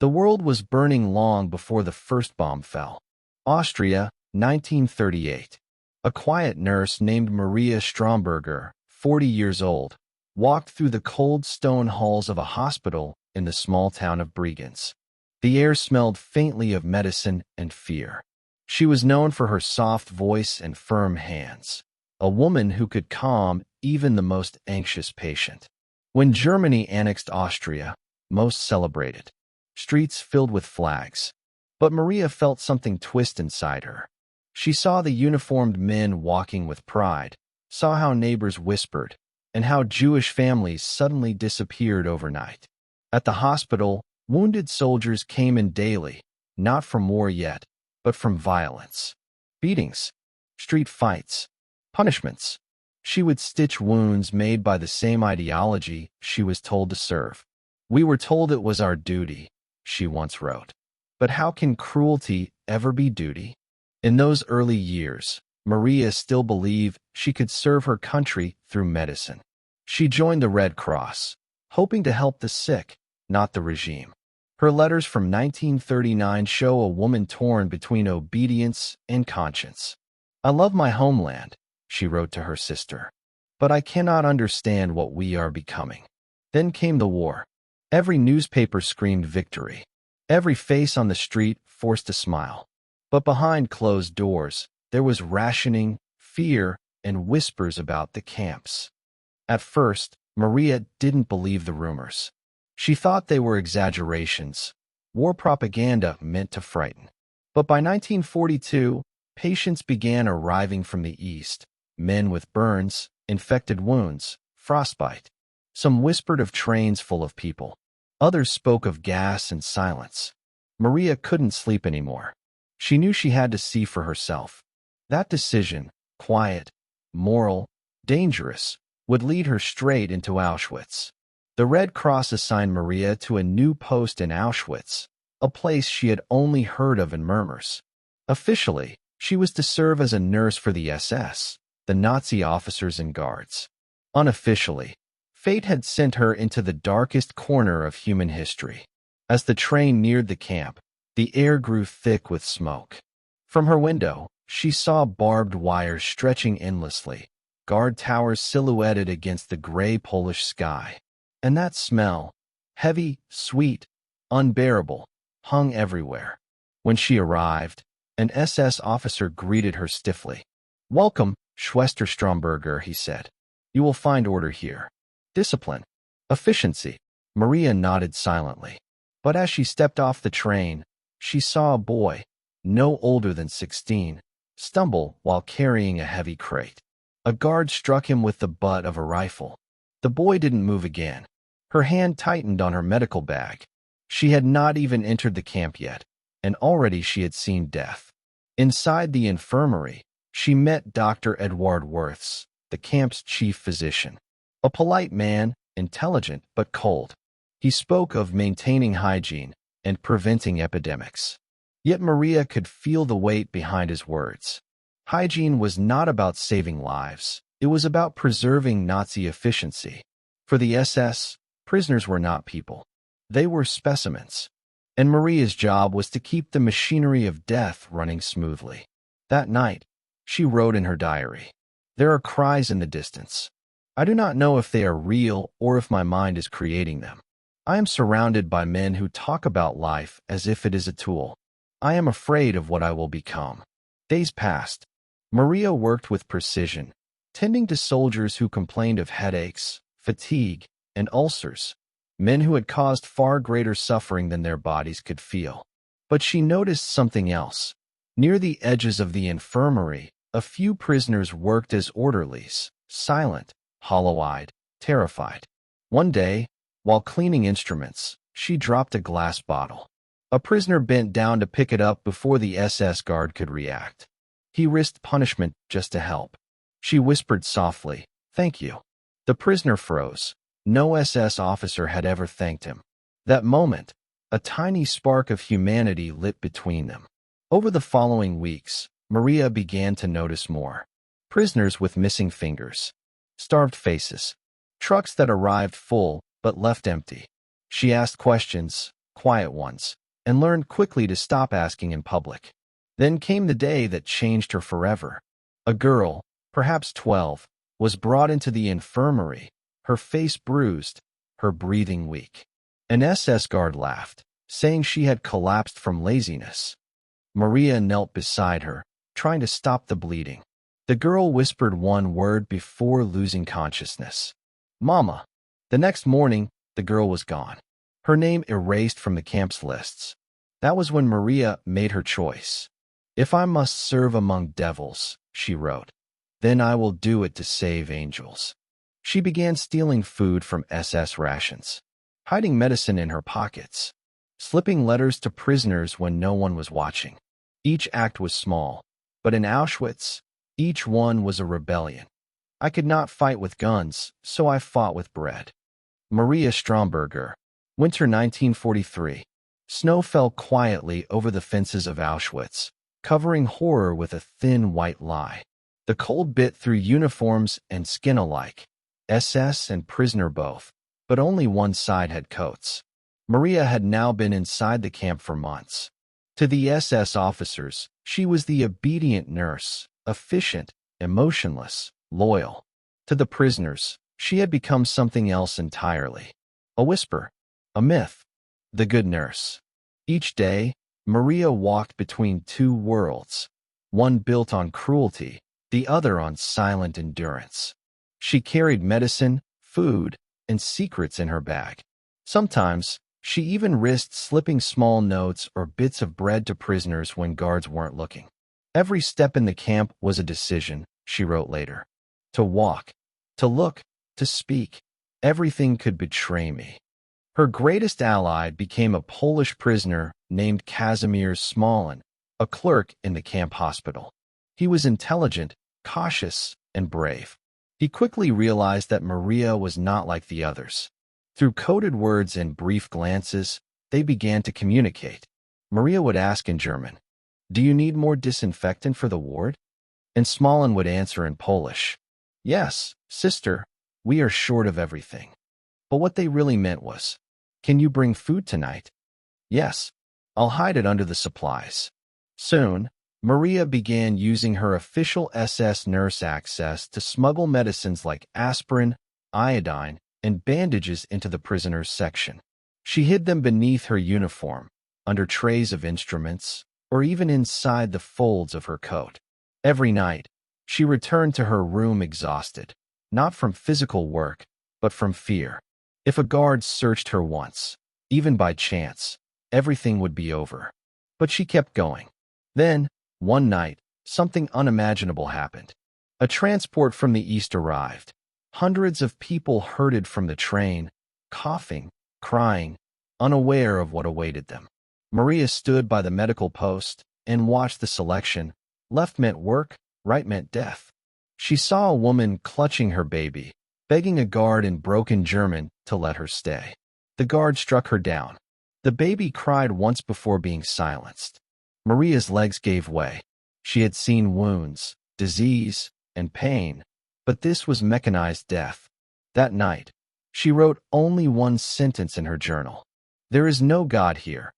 The world was burning long before the first bomb fell. Austria, 1938. A quiet nurse named Maria Stromberger, 40 years old, walked through the cold stone halls of a hospital in the small town of Bregenz. The air smelled faintly of medicine and fear. She was known for her soft voice and firm hands, a woman who could calm even the most anxious patient. When Germany annexed Austria, most celebrated. Streets filled with flags. But Maria felt something twist inside her. She saw the uniformed men walking with pride, saw how neighbors whispered, and how Jewish families suddenly disappeared overnight. At the hospital, wounded soldiers came in daily, not from war yet, but from violence. Beatings, street fights, punishments. She would stitch wounds made by the same ideology she was told to serve. "We were told it was our duty," she once wrote. But how can cruelty ever be duty? In those early years, Maria still believed she could serve her country through medicine. She joined the Red Cross, hoping to help the sick, not the regime. Her letters from 1939 show a woman torn between obedience and conscience. "I love my homeland," she wrote to her sister, "but I cannot understand what we are becoming." Then came the war. Every newspaper screamed victory. Every face on the street forced a smile. But behind closed doors, there was rationing, fear, and whispers about the camps. At first, Maria didn't believe the rumors. She thought they were exaggerations, war propaganda meant to frighten. But by 1942, patients began arriving from the east, men with burns, infected wounds, frostbite. Some whispered of trains full of people. Others spoke of gas and silence. Maria couldn't sleep anymore. She knew she had to see for herself. That decision, quiet, moral, dangerous, would lead her straight into Auschwitz. The Red Cross assigned Maria to a new post in Auschwitz, a place she had only heard of in murmurs. Officially, she was to serve as a nurse for the SS, the Nazi officers and guards. Unofficially, fate had sent her into the darkest corner of human history. As the train neared the camp, the air grew thick with smoke. From her window, she saw barbed wires stretching endlessly, guard towers silhouetted against the gray Polish sky. And that smell, heavy, sweet, unbearable, hung everywhere. When she arrived, an SS officer greeted her stiffly. "Welcome, Schwester Stromberger," he said. "You will find order here. Discipline. Efficiency." Maria nodded silently. But as she stepped off the train, she saw a boy, no older than 16, stumble while carrying a heavy crate. A guard struck him with the butt of a rifle. The boy didn't move again. Her hand tightened on her medical bag. She had not even entered the camp yet, and already she had seen death. Inside the infirmary, she met Dr. Edward Wirths, the camp's chief physician. A polite man, intelligent but cold. He spoke of maintaining hygiene and preventing epidemics. Yet Maria could feel the weight behind his words. Hygiene was not about saving lives. It was about preserving Nazi efficiency. For the SS, prisoners were not people. They were specimens. And Maria's job was to keep the machinery of death running smoothly. That night, she wrote in her diary, "There are cries in the distance. I do not know if they are real or if my mind is creating them. I am surrounded by men who talk about life as if it is a tool. I am afraid of what I will become." Days passed. Maria worked with precision, tending to soldiers who complained of headaches, fatigue, and ulcers, men who had caused far greater suffering than their bodies could feel. But she noticed something else. Near the edges of the infirmary, a few prisoners worked as orderlies, silent, hollow-eyed, terrified. One day, while cleaning instruments, she dropped a glass bottle. A prisoner bent down to pick it up before the SS guard could react. He risked punishment just to help. She whispered softly, "Thank you." The prisoner froze. No SS officer had ever thanked him. That moment, a tiny spark of humanity lit between them. Over the following weeks, Maria began to notice more. Prisoners with missing fingers, starved faces, trucks that arrived full but left empty. She asked questions, quiet ones, and learned quickly to stop asking in public. Then came the day that changed her forever. A girl, perhaps 12, was brought into the infirmary, her face bruised, her breathing weak. An SS guard laughed, saying she had collapsed from laziness. Maria knelt beside her, trying to stop the bleeding. The girl whispered one word before losing consciousness. "Mama." The next morning, the girl was gone. Her name erased from the camp's lists. That was when Maria made her choice. "If I must serve among devils," she wrote, "then I will do it to save angels." She began stealing food from SS rations, hiding medicine in her pockets, slipping letters to prisoners when no one was watching. Each act was small, but in Auschwitz, each one was a rebellion. I could not fight with guns, so I fought with bread. Maria Stromberger. Winter 1943. Snow fell quietly over the fences of Auschwitz, covering horror with a thin white lie. The cold bit through uniforms and skin alike, SS and prisoner both, but only one side had coats. Maria had now been inside the camp for months. To the SS officers, she was the obedient nurse, efficient, emotionless, loyal. To the prisoners, she had become something else entirely. A whisper, a myth, the good nurse. Each day, Maria walked between two worlds, one built on cruelty, the other on silent endurance. She carried medicine, food, and secrets in her bag. Sometimes, she even risked slipping small notes or bits of bread to prisoners when guards weren't looking. Every step in the camp was a decision, she wrote later. To walk, to look, to speak, everything could betray me. Her greatest ally became a Polish prisoner named Kazimierz Smolin, a clerk in the camp hospital. He was intelligent, cautious, and brave. He quickly realized that Maria was not like the others. Through coded words and brief glances, they began to communicate. Maria would ask in German, "Do you need more disinfectant for the ward?" And Smolin would answer in Polish, "Yes, sister, we are short of everything." But what they really meant was, "Can you bring food tonight?" "Yes, I'll hide it under the supplies." Soon, Maria began using her official SS nurse access to smuggle medicines like aspirin, iodine, and bandages into the prisoners' section. She hid them beneath her uniform, under trays of instruments, or even inside the folds of her coat. Every night, she returned to her room exhausted, not from physical work, but from fear. If a guard searched her once, even by chance, everything would be over. But she kept going. Then, one night, something unimaginable happened. A transport from the east arrived. Hundreds of people herded from the train, coughing, crying, unaware of what awaited them. Maria stood by the medical post and watched the selection. Left meant work, right meant death. She saw a woman clutching her baby, begging a guard in broken German to let her stay. The guard struck her down. The baby cried once before being silenced. Maria's legs gave way. She had seen wounds, disease, and pain, but this was mechanized death. That night, she wrote only one sentence in her journal. "There is no God here,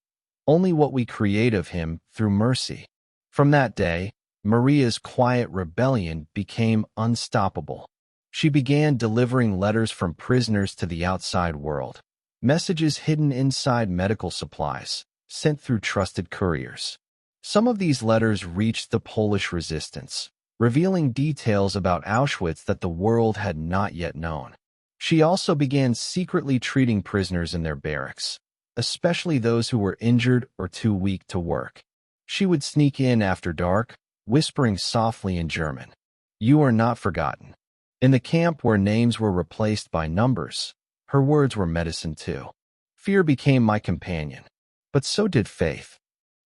only what we create of him through mercy." From that day, Maria's quiet rebellion became unstoppable. She began delivering letters from prisoners to the outside world, messages hidden inside medical supplies, sent through trusted couriers. Some of these letters reached the Polish resistance, revealing details about Auschwitz that the world had not yet known. She also began secretly treating prisoners in their barracks, especially those who were injured or too weak to work. She would sneak in after dark, whispering softly in German, "You are not forgotten." In the camp where names were replaced by numbers, her words were medicine too. Fear became my companion, but so did faith.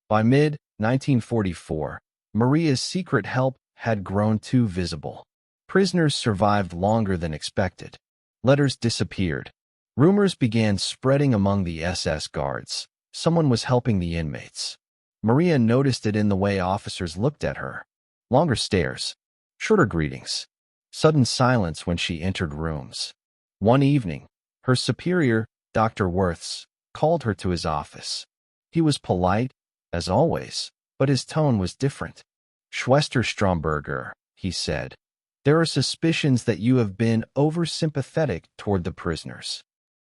By mid-1944, Maria's secret help had grown too visible. Prisoners survived longer than expected. Letters disappeared. Rumors began spreading among the SS guards. Someone was helping the inmates. Maria noticed it in the way officers looked at her. Longer stares, shorter greetings, sudden silence when she entered rooms. One evening, her superior, Dr. Wirths, called her to his office. He was polite, as always, but his tone was different. "Schwester Stromberger," he said, "there are suspicions that you have been oversympathetic toward the prisoners."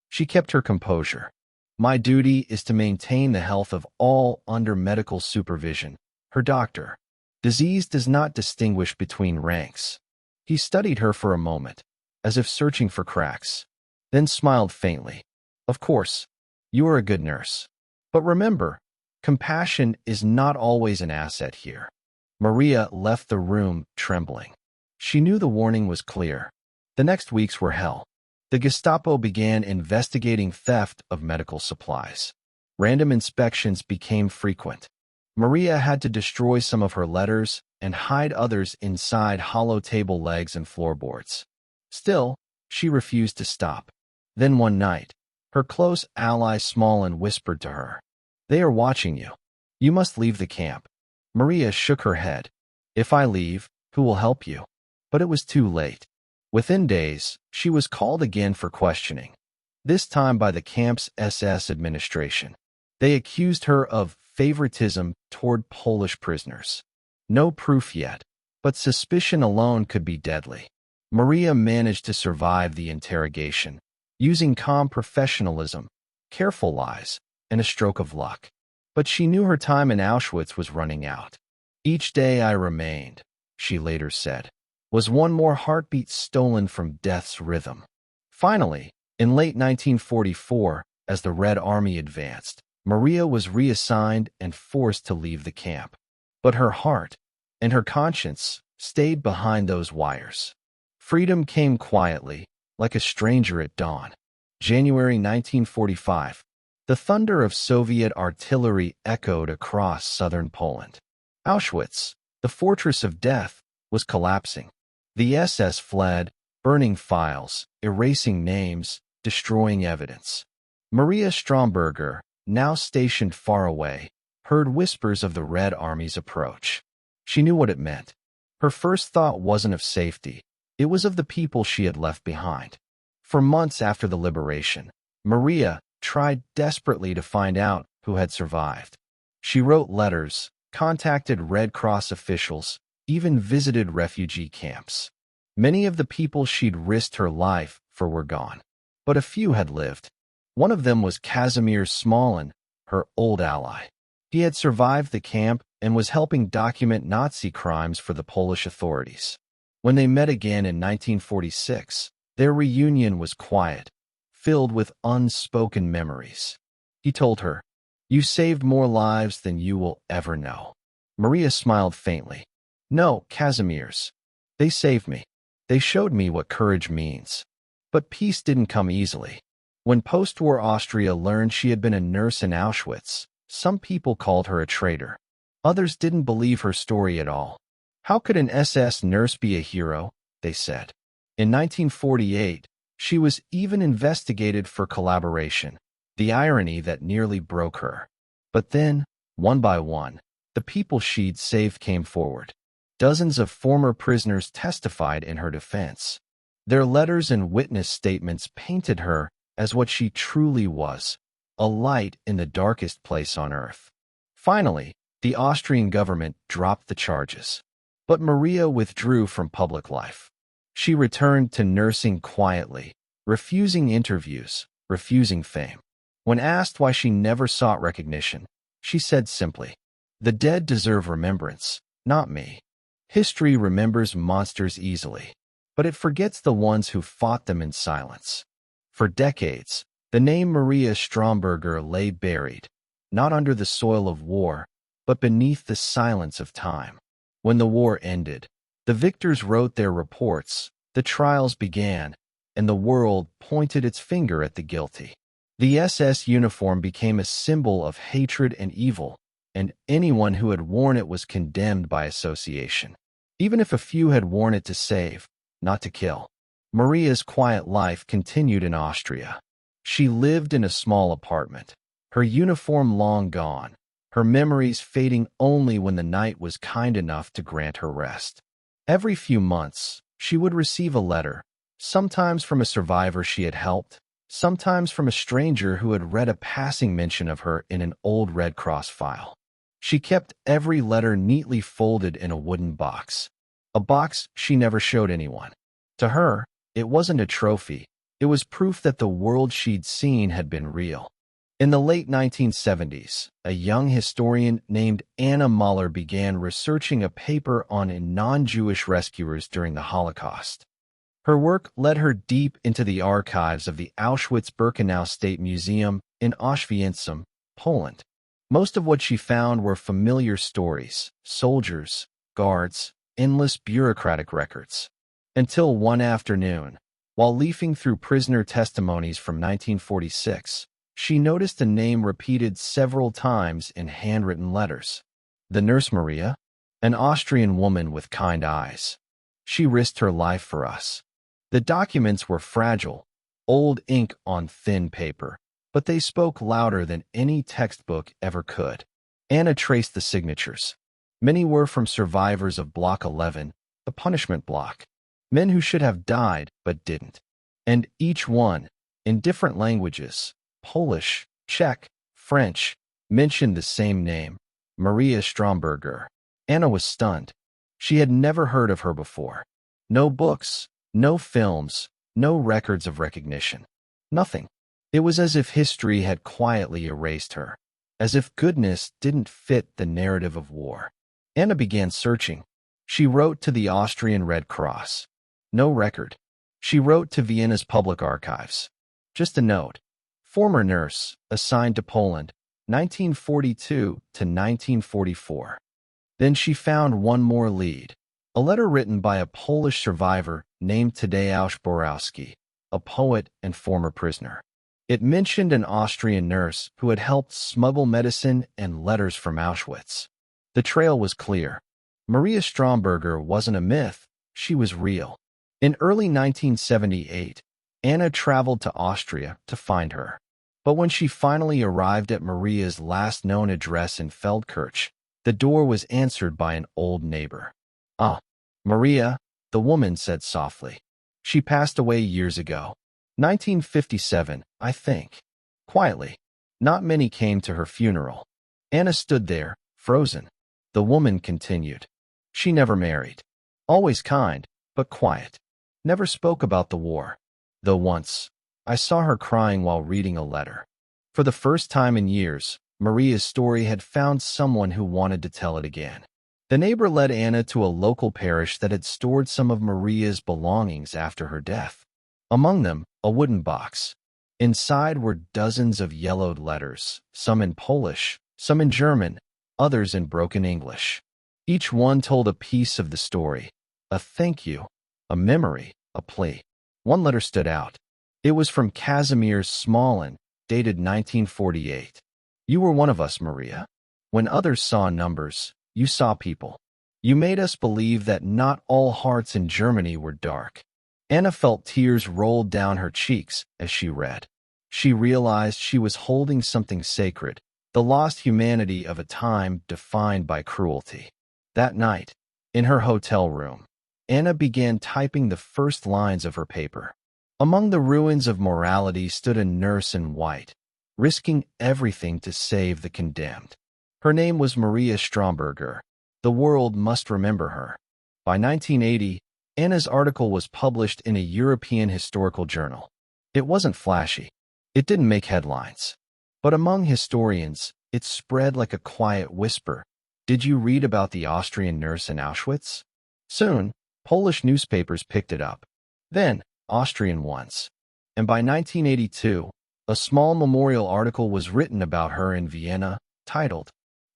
She kept her composure. "My duty is to maintain the health of all under medical supervision." Her doctor. "Disease does not distinguish between ranks." He studied her for a moment, as if searching for cracks, then smiled faintly. "Of course, you are a good nurse. But remember, compassion is not always an asset here." Maria left the room trembling. She knew the warning was clear. The next weeks were hell. The Gestapo began investigating theft of medical supplies. Random inspections became frequent. Maria had to destroy some of her letters and hide others inside hollow table legs and floorboards. Still, she refused to stop. Then one night, her close ally Smolin whispered to her, "They are watching you. You must leave the camp." Maria shook her head. "If I leave, who will help you?" But it was too late. Within days, she was called again for questioning, this time by the camp's SS administration. They accused her of favoritism toward Polish prisoners. No proof yet, but suspicion alone could be deadly. Maria managed to survive the interrogation, using calm professionalism, careful lies, and a stroke of luck. But she knew her time in Auschwitz was running out. "Each day I remained," she later said, "was one more heartbeat stolen from death's rhythm." Finally, in late 1944, as the Red Army advanced, Maria was reassigned and forced to leave the camp. But her heart and her conscience stayed behind those wires. Freedom came quietly, like a stranger at dawn. January 1945. The thunder of Soviet artillery echoed across southern Poland. Auschwitz, the fortress of death, was collapsing. The SS fled, burning files, erasing names, destroying evidence. Maria Stromberger, now stationed far away, heard whispers of the Red Army's approach. She knew what it meant. Her first thought wasn't of safety. It was of the people she had left behind. For months after the liberation, Maria tried desperately to find out who had survived. She wrote letters, contacted Red Cross officials, even visited refugee camps. Many of the people she'd risked her life for were gone, but a few had lived. One of them was Kazimierz Smolin, her old ally. He had survived the camp and was helping document Nazi crimes for the Polish authorities. When they met again in 1946, their reunion was quiet, filled with unspoken memories. He told her, "You saved more lives than you will ever know." Maria smiled faintly. "No, Kazimierz. They saved me. They showed me what courage means." But peace didn't come easily. When post-war Austria learned she had been a nurse in Auschwitz, some people called her a traitor. Others didn't believe her story at all. "How could an SS nurse be a hero?" they said. In 1948, she was even investigated for collaboration, the irony that nearly broke her. But then, one by one, the people she'd saved came forward. Dozens of former prisoners testified in her defense. Their letters and witness statements painted her as what she truly was, a light in the darkest place on earth. Finally, the Austrian government dropped the charges. But Maria withdrew from public life. She returned to nursing quietly, refusing interviews, refusing fame. When asked why she never sought recognition, she said simply, "The dead deserve remembrance, not me." History remembers monsters easily, but it forgets the ones who fought them in silence. For decades, the name Maria Stromberger lay buried, not under the soil of war, but beneath the silence of time. When the war ended, the victors wrote their reports, the trials began, and the world pointed its finger at the guilty. The SS uniform became a symbol of hatred and evil, and anyone who had worn it was condemned by association. Even if a few had worn it to save, not to kill. Maria's quiet life continued in Austria. She lived in a small apartment, her uniform long gone, her memories fading only when the night was kind enough to grant her rest. Every few months, she would receive a letter, sometimes from a survivor she had helped, sometimes from a stranger who had read a passing mention of her in an old Red Cross file. She kept every letter neatly folded in a wooden box, a box she never showed anyone. To her, it wasn't a trophy. It was proof that the world she'd seen had been real. In the late 1970s, a young historian named Anna Mahler began researching a paper on non-Jewish rescuers during the Holocaust. Her work led her deep into the archives of the Auschwitz-Birkenau State Museum in Auschwitz, Poland. Most of what she found were familiar stories: soldiers, guards, endless bureaucratic records. Until one afternoon, while leafing through prisoner testimonies from 1946, she noticed a name repeated several times in handwritten letters. The nurse Maria, an Austrian woman with kind eyes. She risked her life for us. The documents were fragile, old ink on thin paper, but they spoke louder than any textbook ever could. Anna traced the signatures. Many were from survivors of Block 11, the punishment block, men who should have died but didn't. And each one, in different languages, Polish, Czech, French, mentioned the same name, Maria Stromberger. Anna was stunned. She had never heard of her before. No books, no films, no records of recognition. Nothing. It was as if history had quietly erased her, as if goodness didn't fit the narrative of war. Anna began searching. She wrote to the Austrian Red Cross. No record. She wrote to Vienna's public archives. Just a note. Former nurse, assigned to Poland, 1942 to 1944. Then she found one more lead. A letter written by a Polish survivor named Tadeusz Borowski, a poet and former prisoner. It mentioned an Austrian nurse who had helped smuggle medicine and letters from Auschwitz. The trail was clear. Maria Stromberger wasn't a myth, she was real. In early 1978, Anna traveled to Austria to find her. But when she finally arrived at Maria's last known address in Feldkirch, the door was answered by an old neighbor. "Ah, Maria," the woman said softly. "She passed away years ago. 1957, I think." Quietly. Not many came to her funeral. Anna stood there, frozen. The woman continued. "She never married. Always kind, but quiet. Never spoke about the war. Though once, I saw her crying while reading a letter." For the first time in years, Maria's story had found someone who wanted to tell it again. The neighbor led Anna to a local parish that had stored some of Maria's belongings after her death. Among them, a wooden box. Inside were dozens of yellowed letters, some in Polish, some in German, others in broken English. Each one told a piece of the story, a thank you, a memory, a plea. One letter stood out. It was from Kazimierz Smolin, dated 1948. "You were one of us, Maria. When others saw numbers, you saw people. You made us believe that not all hearts in Germany were dark." Anna felt tears roll down her cheeks as she read. She realized she was holding something sacred, the lost humanity of a time defined by cruelty. That night, in her hotel room, Anna began typing the first lines of her paper. Among the ruins of morality stood a nurse in white, risking everything to save the condemned. Her name was Maria Stromberger. The world must remember her. By 1980, Anna's article was published in a European historical journal. It wasn't flashy. It didn't make headlines. But among historians, it spread like a quiet whisper. Did you read about the Austrian nurse in Auschwitz? Soon, Polish newspapers picked it up. Then, Austrian ones. And by 1982, a small memorial article was written about her in Vienna, titled,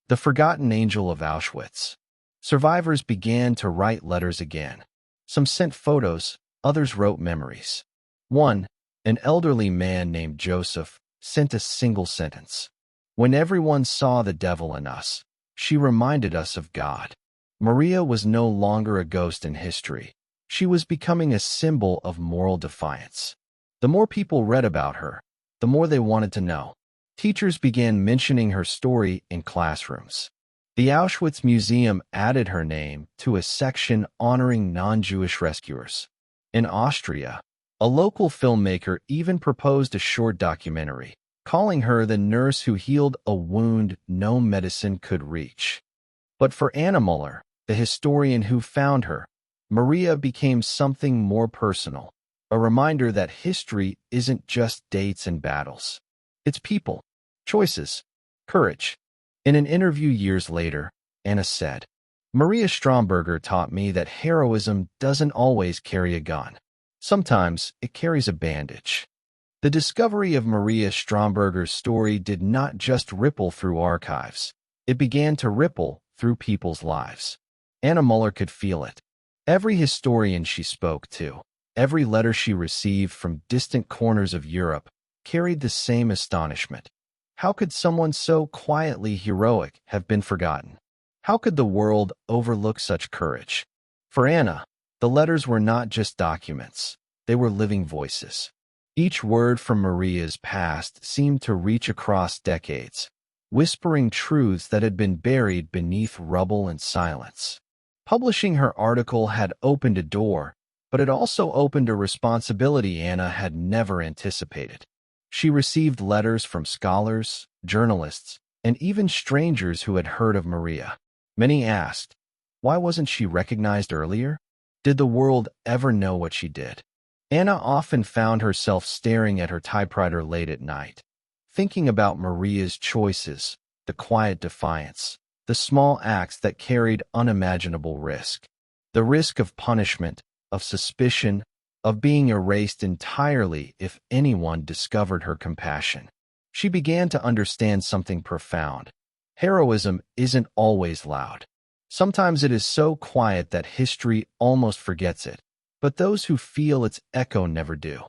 "The Forgotten Angel of Auschwitz." Survivors began to write letters again. Some sent photos, others wrote memories. One, an elderly man named Joseph, sent a single sentence. "When everyone saw the devil in us, she reminded us of God." Maria was no longer a ghost in history. She was becoming a symbol of moral defiance. The more people read about her, the more they wanted to know. Teachers began mentioning her story in classrooms. The Auschwitz Museum added her name to a section honoring non-Jewish rescuers. In Austria, A local filmmaker even proposed a short documentary, calling her the nurse who healed a wound no medicine could reach. But for Anna Muller, the historian who found her, Maria became something more personal, a reminder that history isn't just dates and battles. It's people, choices, courage. In an interview years later, Anna said, "Maria Stromberger taught me that heroism doesn't always carry a gun. Sometimes it carries a bandage." The discovery of Maria Stromberger's story did not just ripple through archives. It began to ripple through people's lives. Anna Muller could feel it. Every historian she spoke to, every letter she received from distant corners of Europe, carried the same astonishment. How could someone so quietly heroic have been forgotten? How could the world overlook such courage? For Anna, the letters were not just documents. They were living voices. Each word from Maria's past seemed to reach across decades, whispering truths that had been buried beneath rubble and silence. Publishing her article had opened a door, but it also opened a responsibility Anna had never anticipated. She received letters from scholars, journalists, and even strangers who had heard of Maria. Many asked, why wasn't she recognized earlier? Did the world ever know what she did? Anna often found herself staring at her typewriter late at night, thinking about Maria's choices, the quiet defiance, the small acts that carried unimaginable risk. The risk of punishment, of suspicion, of being erased entirely if anyone discovered her compassion. She began to understand something profound. Heroism isn't always loud. Sometimes it is so quiet that history almost forgets it, but those who feel its echo never do.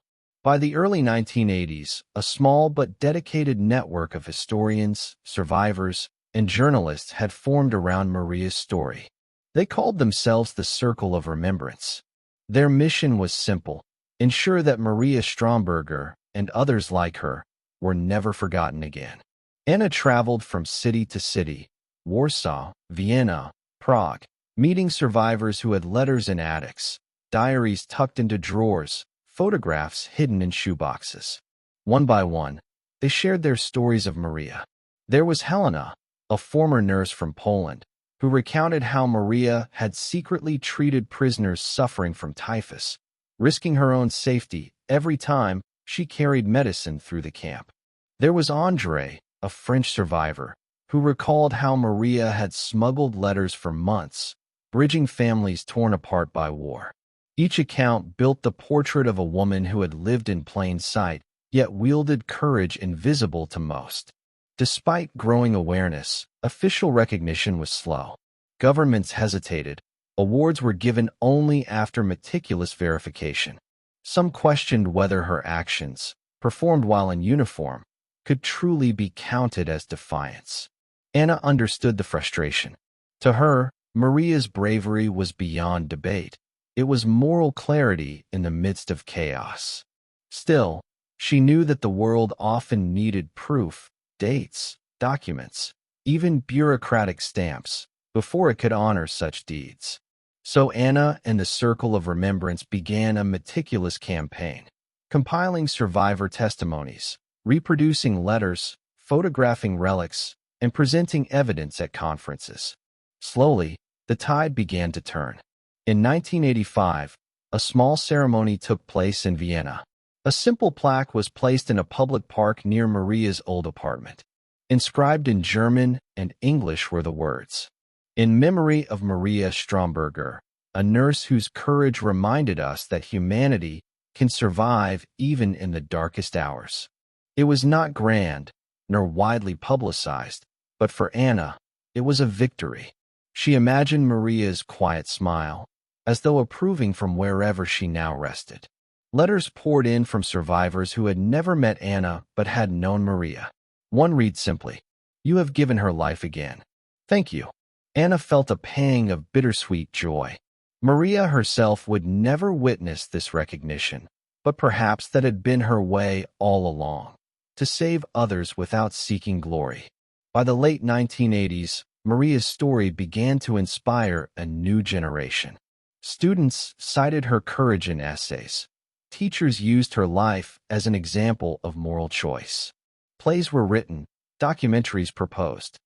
By the early 1980s, a small but dedicated network of historians, survivors, and journalists had formed around Maria's story. They called themselves the Circle of Remembrance. Their mission was simple: ensure that Maria Stromberger and others like her were never forgotten again. Anna traveled from city to city, Warsaw, Vienna, Prague, meeting survivors who had letters in attics, diaries tucked into drawers, photographs hidden in shoeboxes. One by one, they shared their stories of Maria. There was Helena, a former nurse from Poland, who recounted how Maria had secretly treated prisoners suffering from typhus, risking her own safety every time she carried medicine through the camp. There was André, a French survivor, who recalled how Maria had smuggled letters for months, bridging families torn apart by war. Each account built the portrait of a woman who had lived in plain sight, yet wielded courage invisible to most. Despite growing awareness, official recognition was slow. Governments hesitated. Awards were given only after meticulous verification. Some questioned whether her actions, performed while in uniform, could truly be counted as defiance. Anna understood the frustration. To her, Maria's bravery was beyond debate. It was moral clarity in the midst of chaos. Still, she knew that the world often needed proof, dates, documents, even bureaucratic stamps, before it could honor such deeds. So Anna and the Circle of Remembrance began a meticulous campaign, compiling survivor testimonies, reproducing letters, photographing relics, and presenting evidence at conferences. Slowly, the tide began to turn. In 1985, a small ceremony took place in Vienna. A simple plaque was placed in a public park near Maria's old apartment. Inscribed in German and English were the words, "In memory of Maria Stromberger, a nurse whose courage reminded us that humanity can survive even in the darkest hours." It was not grand, nor widely publicized, but for Anna, it was a victory. She imagined Maria's quiet smile, as though approving from wherever she now rested. Letters poured in from survivors who had never met Anna but had known Maria. One reads simply, "You have given her life again. Thank you." Anna felt a pang of bittersweet joy. Maria herself would never witness this recognition, but perhaps that had been her way all along, to save others without seeking glory. By the late 1980s, Maria's story began to inspire a new generation. Students cited her courage in essays. Teachers used her life as an example of moral choice. Plays were written, documentaries proposed.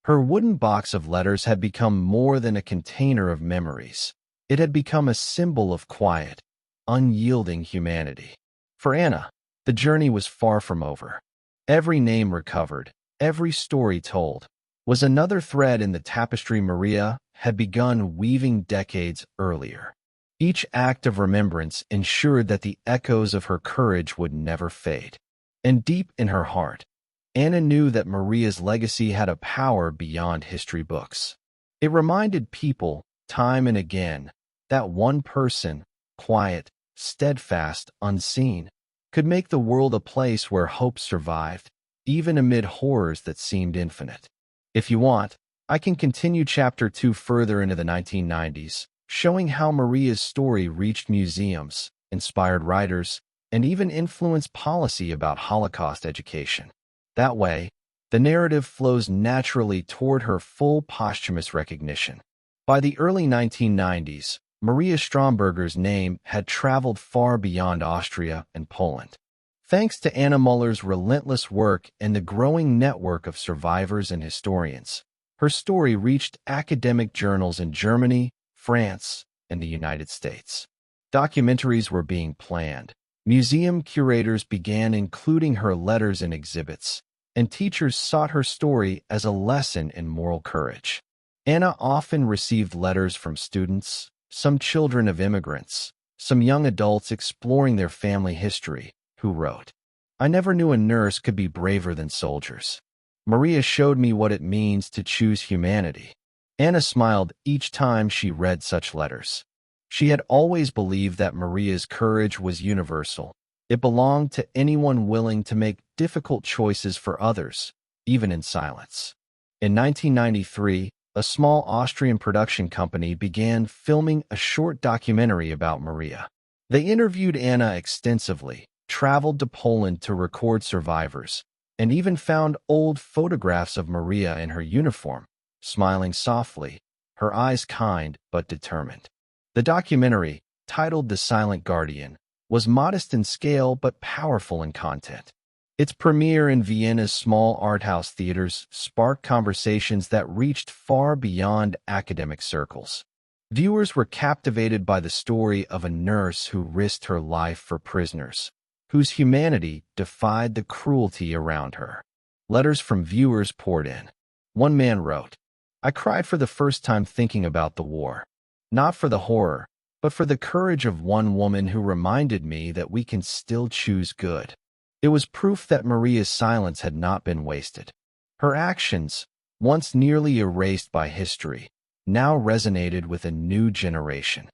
Her wooden box of letters had become more than a container of memories. It had become a symbol of quiet, unyielding humanity. For Anna, the journey was far from over. Every name recovered, every story told, was another thread in the tapestry Maria had begun weaving decades earlier. Each act of remembrance ensured that the echoes of her courage would never fade. And deep in her heart, Anna knew that Maria's legacy had a power beyond history books. It reminded people, time and again, that one person, quiet, steadfast, unseen, could make the world a place where hope survived, even amid horrors that seemed infinite. If you want, I can continue Chapter 2 further into the 1990s, showing how Maria's story reached museums, inspired writers, and even influenced policy about Holocaust education. That way, the narrative flows naturally toward her full posthumous recognition. By the early 1990s, Maria Stromberger's name had traveled far beyond Austria and Poland. Thanks to Anna Muller's relentless work and the growing network of survivors and historians, her story reached academic journals in Germany, France, and the United States. Documentaries were being planned. Museum curators began including her letters in exhibits, and teachers sought her story as a lesson in moral courage. Anna often received letters from students, some children of immigrants, some young adults exploring their family history, who wrote, "I never knew a nurse could be braver than soldiers. Maria showed me what it means to choose humanity." Anna smiled each time she read such letters. She had always believed that Maria's courage was universal. It belonged to anyone willing to make difficult choices for others, even in silence. In 1993, a small Austrian production company began filming a short documentary about Maria. They interviewed Anna extensively, traveled to Poland to record survivors, and even found old photographs of Maria in her uniform, smiling softly, her eyes kind but determined. The documentary, titled The Silent Guardian, was modest in scale but powerful in content. Its premiere in Vienna's small art house theaters sparked conversations that reached far beyond academic circles. Viewers were captivated by the story of a nurse who risked her life for prisoners, whose humanity defied the cruelty around her. Letters from viewers poured in. One man wrote, "I cried for the first time thinking about the war. Not for the horror, but for the courage of one woman who reminded me that we can still choose good." It was proof that Maria's silence had not been wasted. Her actions, once nearly erased by history, now resonated with a new generation.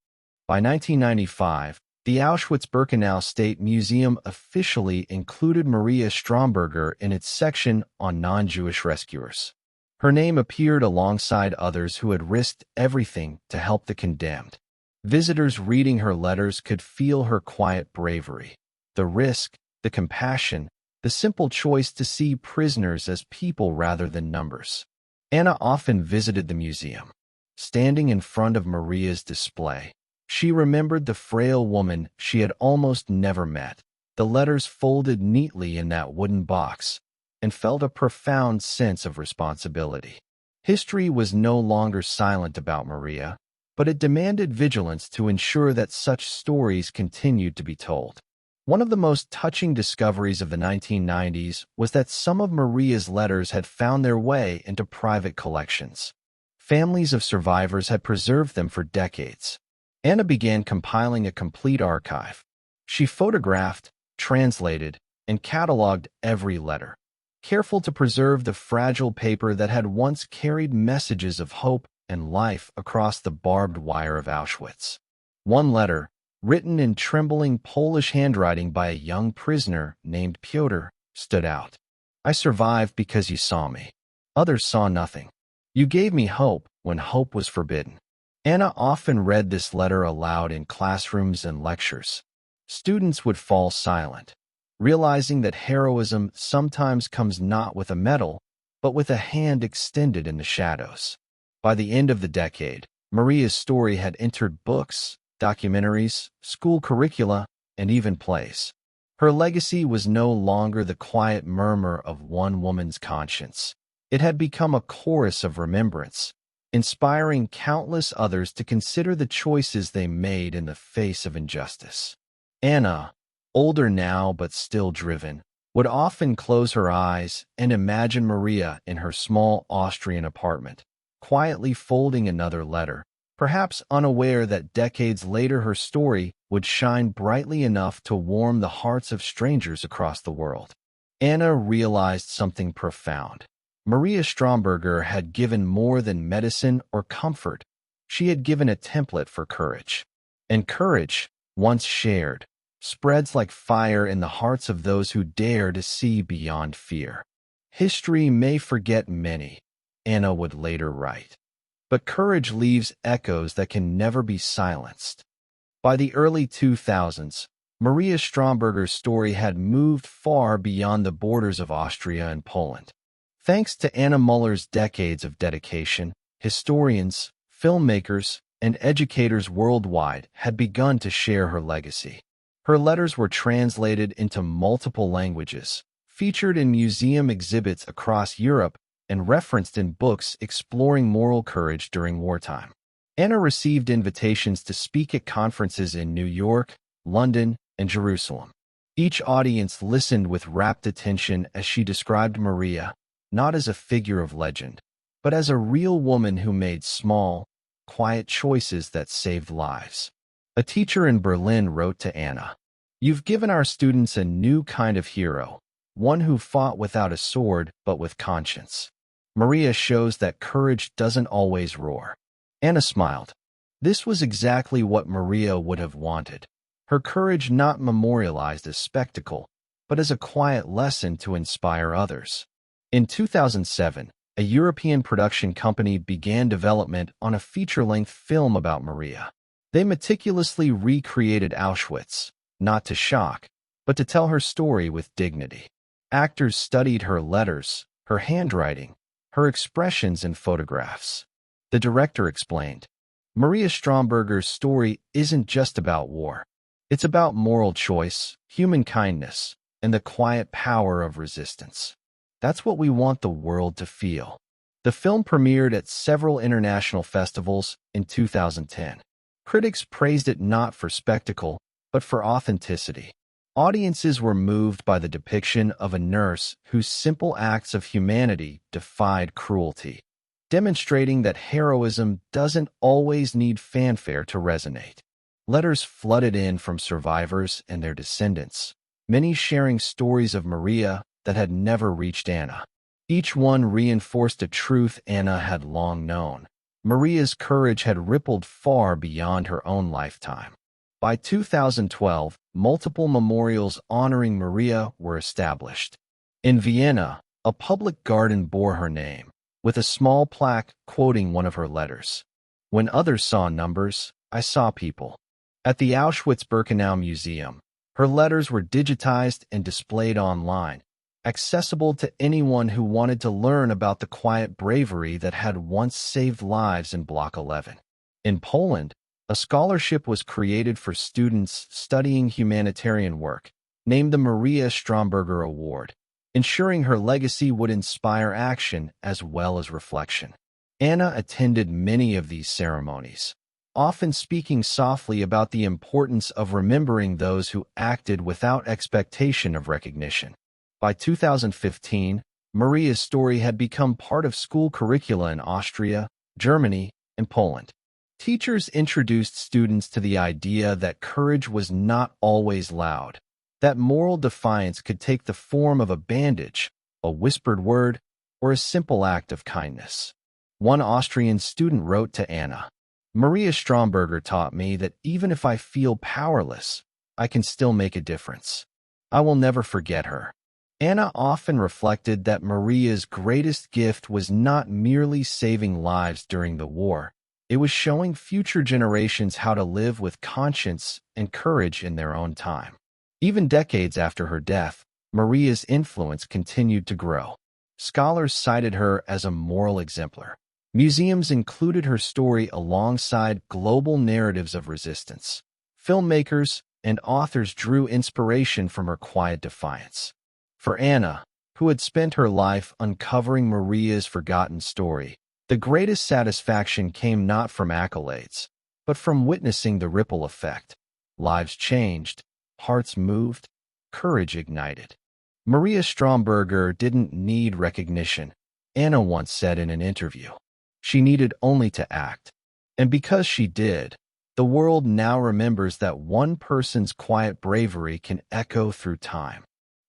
By 1995, the Auschwitz-Birkenau State Museum officially included Maria Stromberger in its section on non-Jewish rescuers. Her name appeared alongside others who had risked everything to help the condemned. Visitors reading her letters could feel her quiet bravery, the risk, the compassion, the simple choice to see prisoners as people rather than numbers. Anna often visited the museum. Standing in front of Maria's display, she remembered the frail woman she had almost never met, the letters folded neatly in that wooden box, and felt a profound sense of responsibility. History was no longer silent about Maria, but it demanded vigilance to ensure that such stories continued to be told. One of the most touching discoveries of the 1990s was that some of Maria's letters had found their way into private collections. Families of survivors had preserved them for decades. Anna began compiling a complete archive. She photographed, translated, and cataloged every letter, careful to preserve the fragile paper that had once carried messages of hope and life across the barbed wire of Auschwitz. One letter, written in trembling Polish handwriting by a young prisoner named Piotr, stood out. "I survived because you saw me. Others saw nothing. You gave me hope when hope was forbidden." Anna often read this letter aloud in classrooms and lectures. Students would fall silent, realizing that heroism sometimes comes not with a medal, but with a hand extended in the shadows. By the end of the decade, Maria's story had entered books, documentaries, school curricula, and even place. Her legacy was no longer the quiet murmur of one woman's conscience. It had become a chorus of remembrance, inspiring countless others to consider the choices they made in the face of injustice. Anna, older now but still driven, would often close her eyes and imagine Maria in her small Austrian apartment, quietly folding another letter, perhaps unaware that decades later her story would shine brightly enough to warm the hearts of strangers across the world. Anna realized something profound. Maria Stromberger had given more than medicine or comfort. She had given a template for courage. And courage, once shared, spreads like fire in the hearts of those who dare to see beyond fear. History may forget many, Anna would later write, but courage leaves echoes that can never be silenced. By the early 2000s, Maria Stromberger's story had moved far beyond the borders of Austria and Poland. Thanks to Anna Muller's decades of dedication, historians, filmmakers, and educators worldwide had begun to share her legacy. Her letters were translated into multiple languages, featured in museum exhibits across Europe, and referenced in books exploring moral courage during wartime. Anna received invitations to speak at conferences in New York, London, and Jerusalem. Each audience listened with rapt attention as she described Maria, not as a figure of legend, but as a real woman who made small, quiet choices that saved lives. A teacher in Berlin wrote to Anna, "You've given our students a new kind of hero, one who fought without a sword but with conscience." Maria shows that courage doesn't always roar. Anna smiled. This was exactly what Maria would have wanted. Her courage not memorialized as spectacle, but as a quiet lesson to inspire others. In 2007, a European production company began development on a feature-length film about Maria. They meticulously recreated Auschwitz, not to shock, but to tell her story with dignity. Actors studied her letters, her handwriting, her expressions in photographs. The director explained, "Maria Stromberger's story isn't just about war. It's about moral choice, human kindness, and the quiet power of resistance. That's what we want the world to feel." The film premiered at several international festivals in 2010. Critics praised it not for spectacle, but for authenticity. Audiences were moved by the depiction of a nurse whose simple acts of humanity defied cruelty, demonstrating that heroism doesn't always need fanfare to resonate. Letters flooded in from survivors and their descendants, many sharing stories of Maria that had never reached Anna. Each one reinforced a truth Anna had long known. Maria's courage had rippled far beyond her own lifetime. By 2012, multiple memorials honoring Maria were established. In Vienna, a public garden bore her name, with a small plaque quoting one of her letters. "When others saw numbers, I saw people." At the Auschwitz-Birkenau Museum, her letters were digitized and displayed online, accessible to anyone who wanted to learn about the quiet bravery that had once saved lives in Block 11. In Poland, a scholarship was created for students studying humanitarian work, named the Maria Stromberger Award, ensuring her legacy would inspire action as well as reflection. Anna attended many of these ceremonies, often speaking softly about the importance of remembering those who acted without expectation of recognition. By 2015, Maria's story had become part of school curricula in Austria, Germany, and Poland. Teachers introduced students to the idea that courage was not always loud, that moral defiance could take the form of a bandage, a whispered word, or a simple act of kindness. One Austrian student wrote to Anna, "Maria Stromberger taught me that even if I feel powerless, I can still make a difference. I will never forget her." Anna often reflected that Maria's greatest gift was not merely saving lives during the war. It was showing future generations how to live with conscience and courage in their own time. Even decades after her death, Maria's influence continued to grow. Scholars cited her as a moral exemplar. Museums included her story alongside global narratives of resistance. Filmmakers, and authors drew inspiration from her quiet defiance. For Anna, who had spent her life uncovering Maria's forgotten story, the greatest satisfaction came not from accolades, but from witnessing the ripple effect. Lives changed, hearts moved, courage ignited. Maria Stromberger didn't need recognition, Anna once said in an interview. She needed only to act. And because she did, the world now remembers that one person's quiet bravery can echo through time.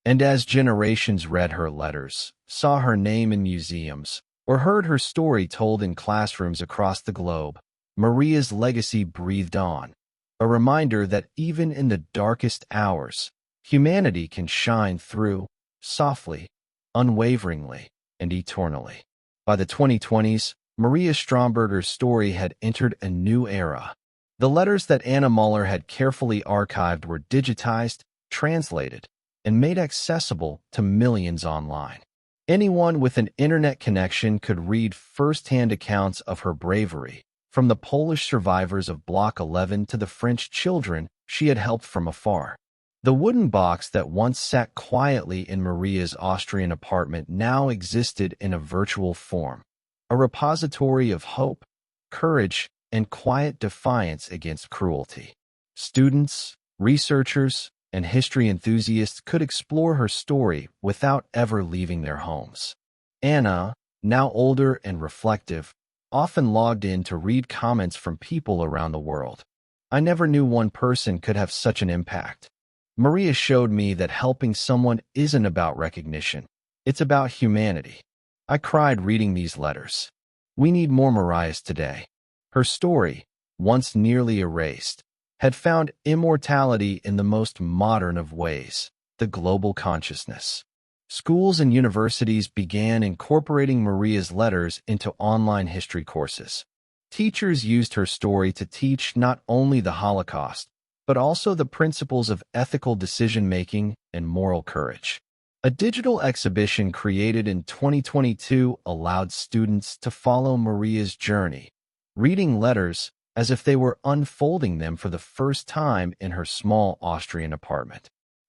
And as generations read her letters, saw her name in museums, or heard her story told in classrooms across the globe, Maria's legacy breathed on, a reminder that even in the darkest hours, humanity can shine through, softly, unwaveringly, and eternally. By the 2020s, Maria Stromberger's story had entered a new era. The letters that Anna Muller had carefully archived were digitized, translated, and made accessible to millions online. Anyone with an internet connection could read first-hand accounts of her bravery, from the Polish survivors of Block 11 to the French children she had helped from afar. The wooden box that once sat quietly in Maria's Austrian apartment now existed in a virtual form, a repository of hope, courage, and quiet defiance against cruelty. Students, researchers, and history enthusiasts could explore her story without ever leaving their homes. Anna, now older and reflective, often logged in to read comments from people around the world. I never knew one person could have such an impact. Maria showed me that helping someone isn't about recognition. It's about humanity. I cried reading these letters. We need more Marias today. Her story, once nearly erased, had found immortality in the most modern of ways, the global consciousness. Schools and universities began incorporating Maria's letters into online history courses. Teachers used her story to teach not only the Holocaust, but also the principles of ethical decision-making and moral courage. A digital exhibition created in 2022 allowed students to follow Maria's journey, reading letters as if they were unfolding them for the first time in her small Austrian apartment.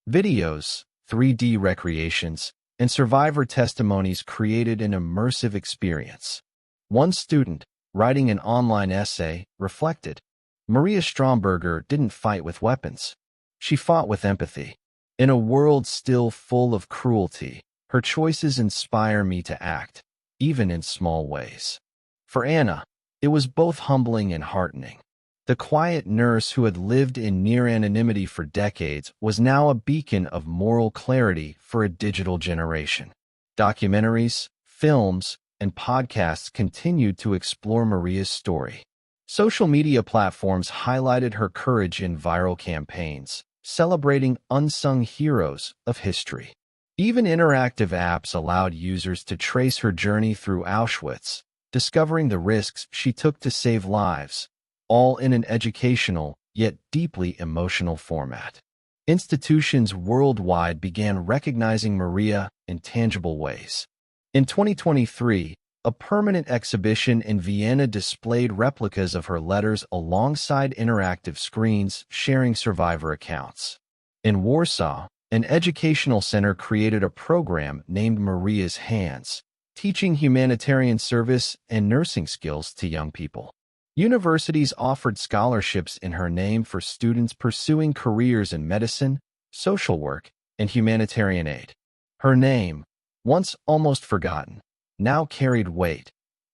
Videos, 3D recreations, and survivor testimonies created an immersive experience. One student, writing an online essay, reflected, Maria Stromberger didn't fight with weapons. She fought with empathy. In a world still full of cruelty, her choices inspire me to act, even in small ways. For Anna, it was both humbling and heartening. The quiet nurse who had lived in near anonymity for decades was now a beacon of moral clarity for a digital generation. Documentaries, films, and podcasts continued to explore Maria's story. Social media platforms highlighted her courage in viral campaigns, celebrating unsung heroes of history. Even interactive apps allowed users to trace her journey through Auschwitz, discovering the risks she took to save lives, all in an educational, yet deeply emotional format. Institutions worldwide began recognizing Maria in tangible ways. In 2023, a permanent exhibition in Vienna displayed replicas of her letters alongside interactive screens sharing survivor accounts. In Warsaw, an educational center created a program named Maria's Hands, teaching humanitarian service and nursing skills to young people. Universities offered scholarships in her name for students pursuing careers in medicine, social work, and humanitarian aid. Her name, once almost forgotten, now carried weight,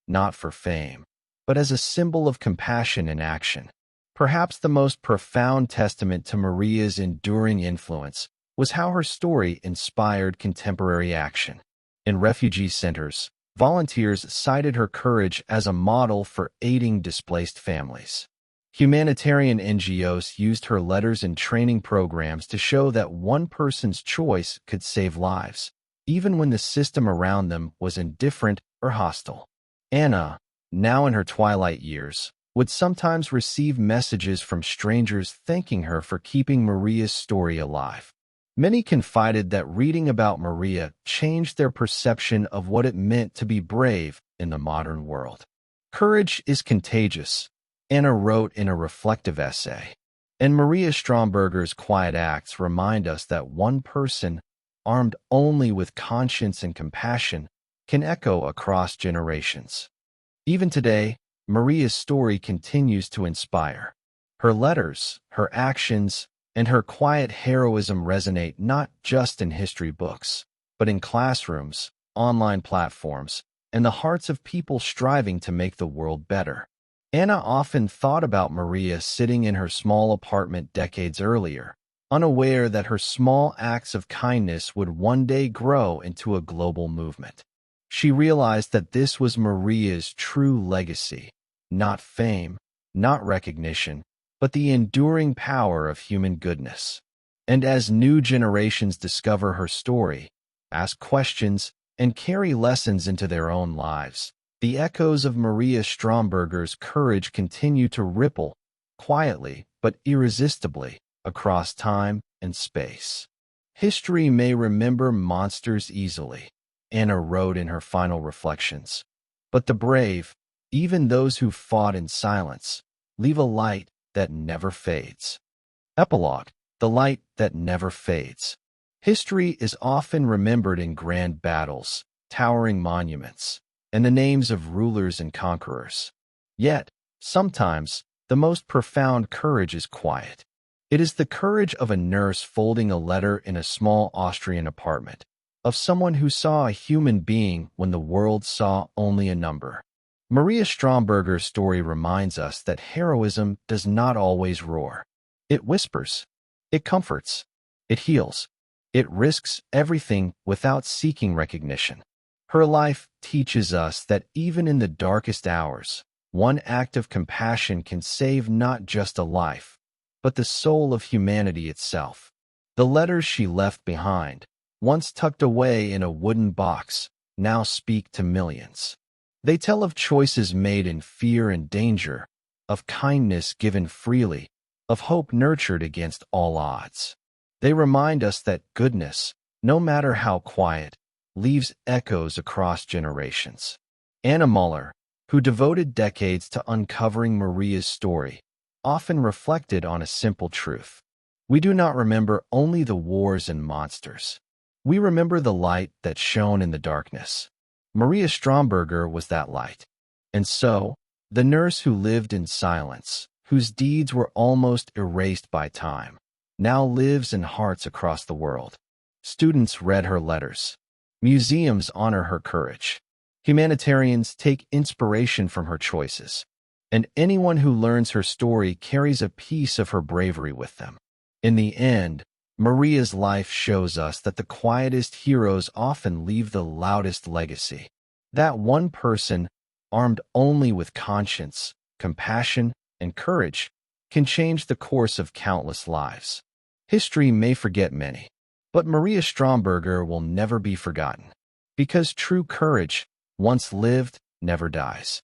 not for fame, but as a symbol of compassion and action. Perhaps the most profound testament to Maria's enduring influence was how her story inspired contemporary action. In refugee centers, volunteers cited her courage as a model for aiding displaced families. Humanitarian NGOs used her letters in training programs to show that one person's choice could save lives, even when the system around them was indifferent or hostile. Anna, now in her twilight years, would sometimes receive messages from strangers thanking her for keeping Maria's story alive. Many confided that reading about Maria changed their perception of what it meant to be brave in the modern world. Courage is contagious, Anna wrote in a reflective essay. And Maria Stromberger's quiet acts remind us that one person, armed only with conscience and compassion, can echo across generations. Even today, Maria's story continues to inspire. Her letters, her actions, and her quiet heroism resonate not just in history books, but in classrooms, online platforms, and the hearts of people striving to make the world better. Anna often thought about Maria sitting in her small apartment decades earlier, unaware that her small acts of kindness would one day grow into a global movement. She realized that this was Maria's true legacy, not fame, not recognition, but the enduring power of human goodness. And as new generations discover her story, ask questions, and carry lessons into their own lives, the echoes of Maria Stromberger's courage continue to ripple, quietly but irresistibly, across time and space. History may remember monsters easily, Anna wrote in her final reflections, but the brave, even those who fought in silence, leave a light that never fades. Epilogue: the light that never fades. History is often remembered in grand battles, towering monuments, and the names of rulers and conquerors. Yet, sometimes, the most profound courage is quiet. It is the courage of a nurse folding a letter in a small Austrian apartment, of someone who saw a human being when the world saw only a number. Maria Stromberger's story reminds us that heroism does not always roar. It whispers. It comforts. It heals. It risks everything without seeking recognition. Her life teaches us that even in the darkest hours, one act of compassion can save not just a life, but the soul of humanity itself. The letters she left behind, once tucked away in a wooden box, now speak to millions. They tell of choices made in fear and danger, of kindness given freely, of hope nurtured against all odds. They remind us that goodness, no matter how quiet, leaves echoes across generations. Anna Muller, who devoted decades to uncovering Maria's story, often reflected on a simple truth. We do not remember only the wars and monsters. We remember the light that shone in the darkness. Maria Stromberger was that light. And so, the nurse who lived in silence, whose deeds were almost erased by time, now lives in hearts across the world. Students read her letters. Museums honor her courage. Humanitarians take inspiration from her choices. And anyone who learns her story carries a piece of her bravery with them. In the end, Maria's life shows us that the quietest heroes often leave the loudest legacy. That one person, armed only with conscience, compassion, and courage, can change the course of countless lives. History may forget many, but Maria Stromberger will never be forgotten, because true courage, once lived, never dies.